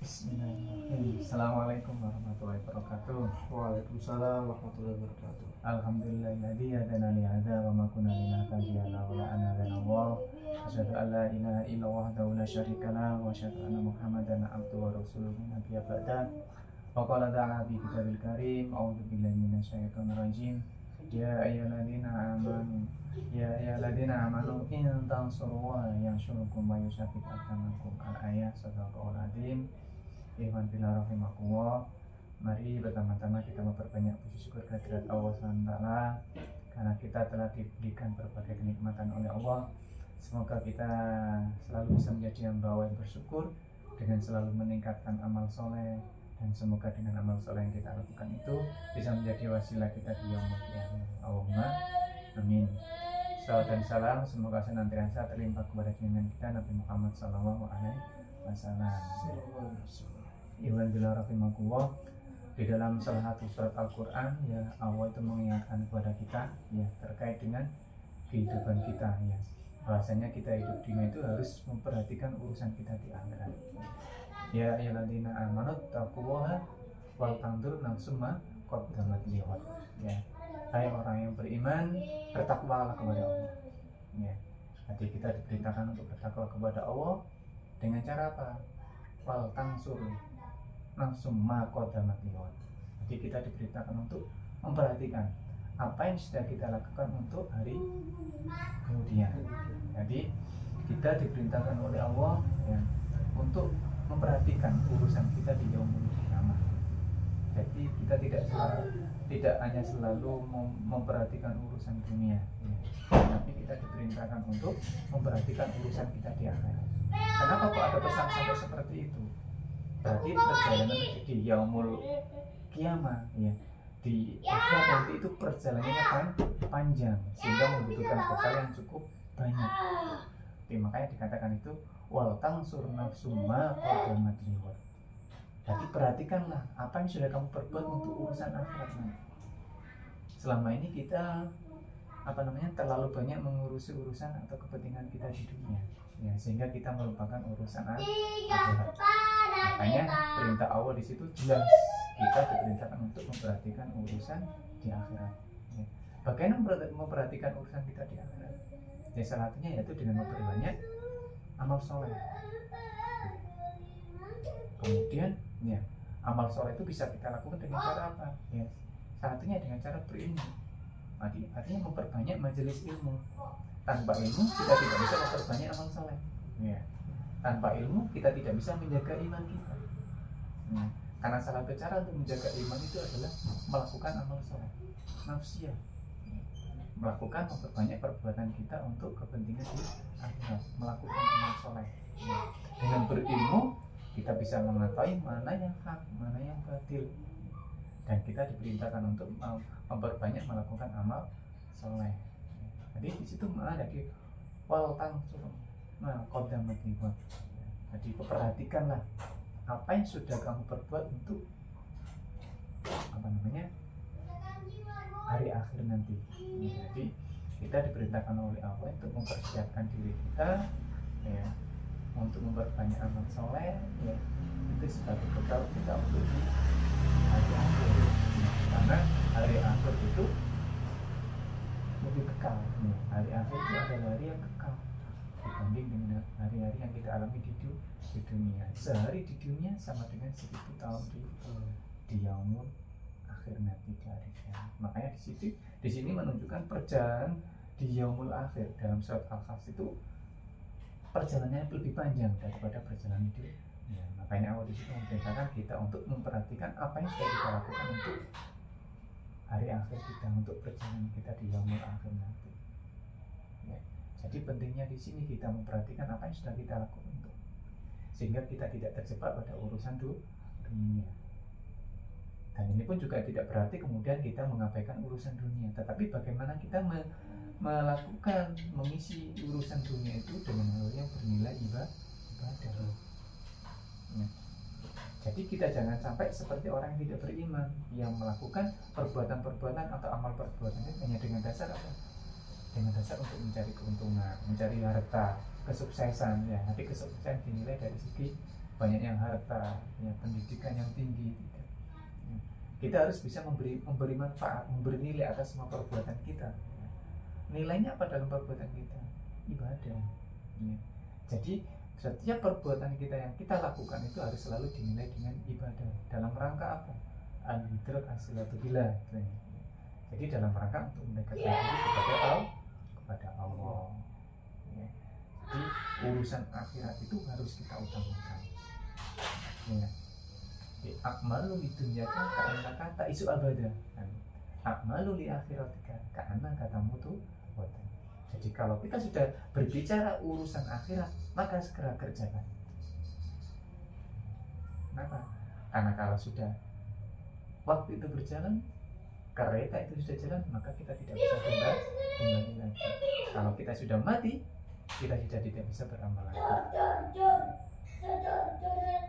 Bismillahirrahmanirrahim. Assalamualaikum warahmatullahi wabarakatuh. Waalaikumsalam warahmatullahi wabarakatuh. Alhamdulillahilladzi hadana li hadza wa ma kunna linahtadiya laula an hadana Allah. Asyhadu an la ilaha illallah wahdahu la syarika lah wa asyhadu anna Muhammadan abduhu wa rasuluhu nabiyya ba'da. Wa qala ta'ala fi kitabil karim, a'udzu billahi minasyaitonir rajim. Ya ayyuhalladzina amanu in tansurullaha yansurkum wa yusabbit aqdamakum. Al-ayat sadaqallahul azim. Ikhwan fillah rahimakumullah. Mari pertama-tama kita memperbanyak puji syukur kehadirat Allah SWT karena kita telah diberikan berbagai kenikmatan oleh Allah. Semoga kita selalu bisa menjadi hamba yang bersyukur dengan selalu meningkatkan amal soleh, dan semoga dengan amal soleh yang kita lakukan itu bisa menjadi wasilah kita di yaumul qiyamah. Allahumma amin. Salawat dan salam semoga senantiasa terlimpah kepada junjungan kita Nabi Muhammad SAW. Iwan bila rahimakumullah. Di dalam salah satu surat Al-Quran, ya, Allah itu mengingatkan kepada kita, ya, terkait dengan kehidupan kita, ya, bahwasanya kita hidup di dunia itu harus memperhatikan urusan kita di akhirat. Ya ayyuhalladzina amanu taqullaha wal tanzur nafsum ma qaddamat lighad. Ya, hai orang yang beriman, bertakwalah kepada Allah. Ya, jadi kita diperintahkan untuk bertakwa kepada Allah dengan cara apa? Wal tanzur nafsum ma qaddamat lighad. Jadi kita diperintahkan untuk memperhatikan apa yang sudah kita lakukan untuk hari kemudian. Jadi kita diperintahkan oleh Allah, ya, untuk memperhatikan urusan kita di yaumul qiyamah. Jadi kita tidak hanya selalu memperhatikan urusan dunia, ya, tapi kita diperintahkan untuk memperhatikan urusan kita di akhirat. Kenapa kok ada pesan sampai seperti itu? Berarti perjalanan di yaumul qiyamah, ya, di akhirat nanti itu perjalanannya kan panjang sehingga membutuhkan bekal yang cukup banyak. Jadi makanya dikatakan itu wal tangsur nafsum ma qaddamat lighad. Jadi perhatikanlah apa yang sudah kamu perbuat untuk urusan akhirat nanti. Selama ini kita terlalu banyak mengurusi urusan atau kepentingan kita di dunia, ya, sehingga kita melupakan urusan akhirat. Makanya perintah Allah di situ jelas, kita diperintahkan untuk memperhatikan urusan di akhirat. Ya. Bagaimana memperhatikan urusan kita di akhirat? Ya, salah satunya yaitu dengan memperbanyak amal soleh. Kemudian, ya, amal soleh itu bisa kita lakukan dengan cara apa? Ya, salah satunya dengan cara berilmu. Artinya memperbanyak majelis ilmu. Tanpa ilmu kita tidak bisa memperbanyak amal soleh. Ya. Tanpa ilmu kita tidak bisa menjaga iman kita. Ya. Karena salah satu cara untuk menjaga iman itu adalah melakukan amal soleh, nafsiyah. Melakukan memperbanyak perbuatan kita untuk kepentingan di akhirat, melakukan amal soleh. Ya. Dengan berilmu kita bisa mengetahui mana yang hak, mana yang batil, dan kita diperintahkan untuk memperbanyak melakukan amal soleh. Jadi di situ ada di wal tangsur ma qaddamat lighad. Jadi perhatikanlah apa yang sudah kamu perbuat untuk hari akhir nanti. Jadi kita diperintahkan oleh Allah untuk mempersiapkan diri kita, ya, untuk memperbanyak amal soleh, ya, itu sebagai bekal kita untuk di hari akhir. Karena hari akhir itu lebih kekal, ya. Hari akhir itu adalah hari yang kekal dibanding dengan hari-hari yang kita alami di dunia. Sehari di dunia sama dengan 1000 tahun di yaumul akhir nanti di hari kiamat. Makanya di sini menunjukkan perjalanan di yaumul akhir dalam surat Al-Kahf itu perjalanannya lebih panjang daripada perjalanan di dunia. Makanya Allah di situ memberitakan kita untuk memperhatikan apa yang sudah kita lakukan untuk hari akhir kita, untuk perjalanan kita di yaumul akhir nanti. Ya. Jadi pentingnya di sini kita memperhatikan apa yang sudah kita lakukan untuk, sehingga kita tidak terjebak pada urusan dunia. Dan ini pun juga tidak berarti kemudian kita mengabaikan urusan dunia, tetapi bagaimana kita melakukan, mengisi urusan dunia itu dengan hal yang bernilai ibadah. Ya. Jadi kita jangan sampai seperti orang yang tidak beriman, yang melakukan perbuatan-perbuatan atau amal perbuatannya hanya dengan dasar apa? Dengan dasar untuk mencari keuntungan, mencari harta, kesuksesan. Ya, nanti kesuksesan dinilai dari segi banyaknya harta, ya, pendidikan yang tinggi, tidak. Ya. Kita harus bisa memberi manfaat, memberi nilai atas semua perbuatan kita. Ya. Nilainya apa dalam perbuatan kita? Ibadah. Ya. Jadi setiap perbuatan kita yang kita lakukan itu harus selalu dinilai dengan ibadah. Dalam rangka apa? Al-hidrat as-silatulillah. Jadi dalam rangka untuk mendekatkan diri kepada Allah. Ya. Jadi urusan akhirat itu harus kita utamakan. Ya. Akmalu di dunia kan kata isu abada. Akmalu li akhiratika karena katamu tuh. Jadi kalau kita sudah berbicara urusan akhirat, maka segera kerjakan. Kenapa? Karena kalau sudah waktu itu berjalan, kereta itu sudah jalan, maka kita tidak bisa kembali lagi. Kalau kita sudah mati, kita sudah tidak bisa beramal lagi.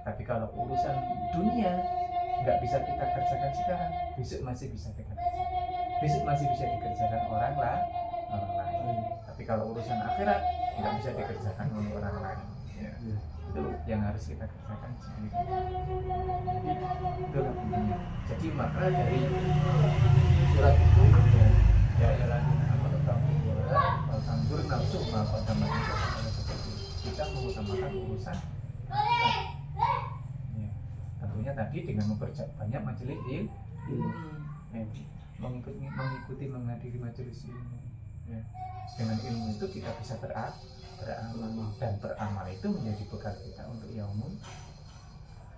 Tapi kalau urusan dunia nggak bisa kita kerjakan sekarang, besok masih bisa kita kerjakan. Besok masih bisa dikerjakan orang lain. Tapi kalau urusan akhirat nggak bisa dikerjakan oleh orang lain. Ya. Itu yang harus kita kerjakan sendiri. Itulah intinya. Jadi makna dari surat itu ya lagi amal kamu tandur nafsu maka dalam itu seperti kita mengutamakan urusan. Ya. Tentunya tadi dengan memperbanyak majelis ilmu, mengikuti menghadiri majelis ilmu. Ya. Dengan ilmu itu kita bisa beramal dan beramal itu menjadi bekal kita untuk yaumul.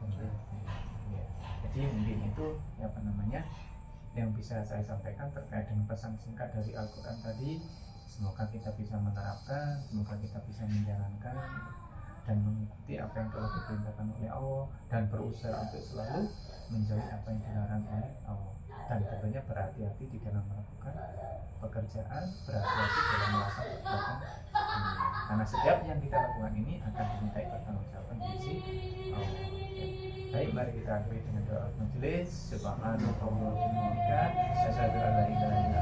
Ya. Jadi mungkin itu yang bisa saya sampaikan terkait dengan pesan singkat dari Al-Quran tadi. Semoga kita bisa menerapkan, semoga kita bisa menjalankan dan mengikuti apa yang telah diperintahkan oleh Allah dan berusaha untuk selalu menjauhi apa yang dilarang oleh Allah. Dan tentunya berhati-hati di dalam melakukan pekerjaan, berhati-hati dalam melakukan perbuatan dunia. Karena setiap yang kita lakukan ini akan dimintai pertanggungjawaban di sisi Allah. Baik, mari kita akhiri dengan doa majelis. Subhanallah wa bihamdihi, asyhadu an la ilaha illa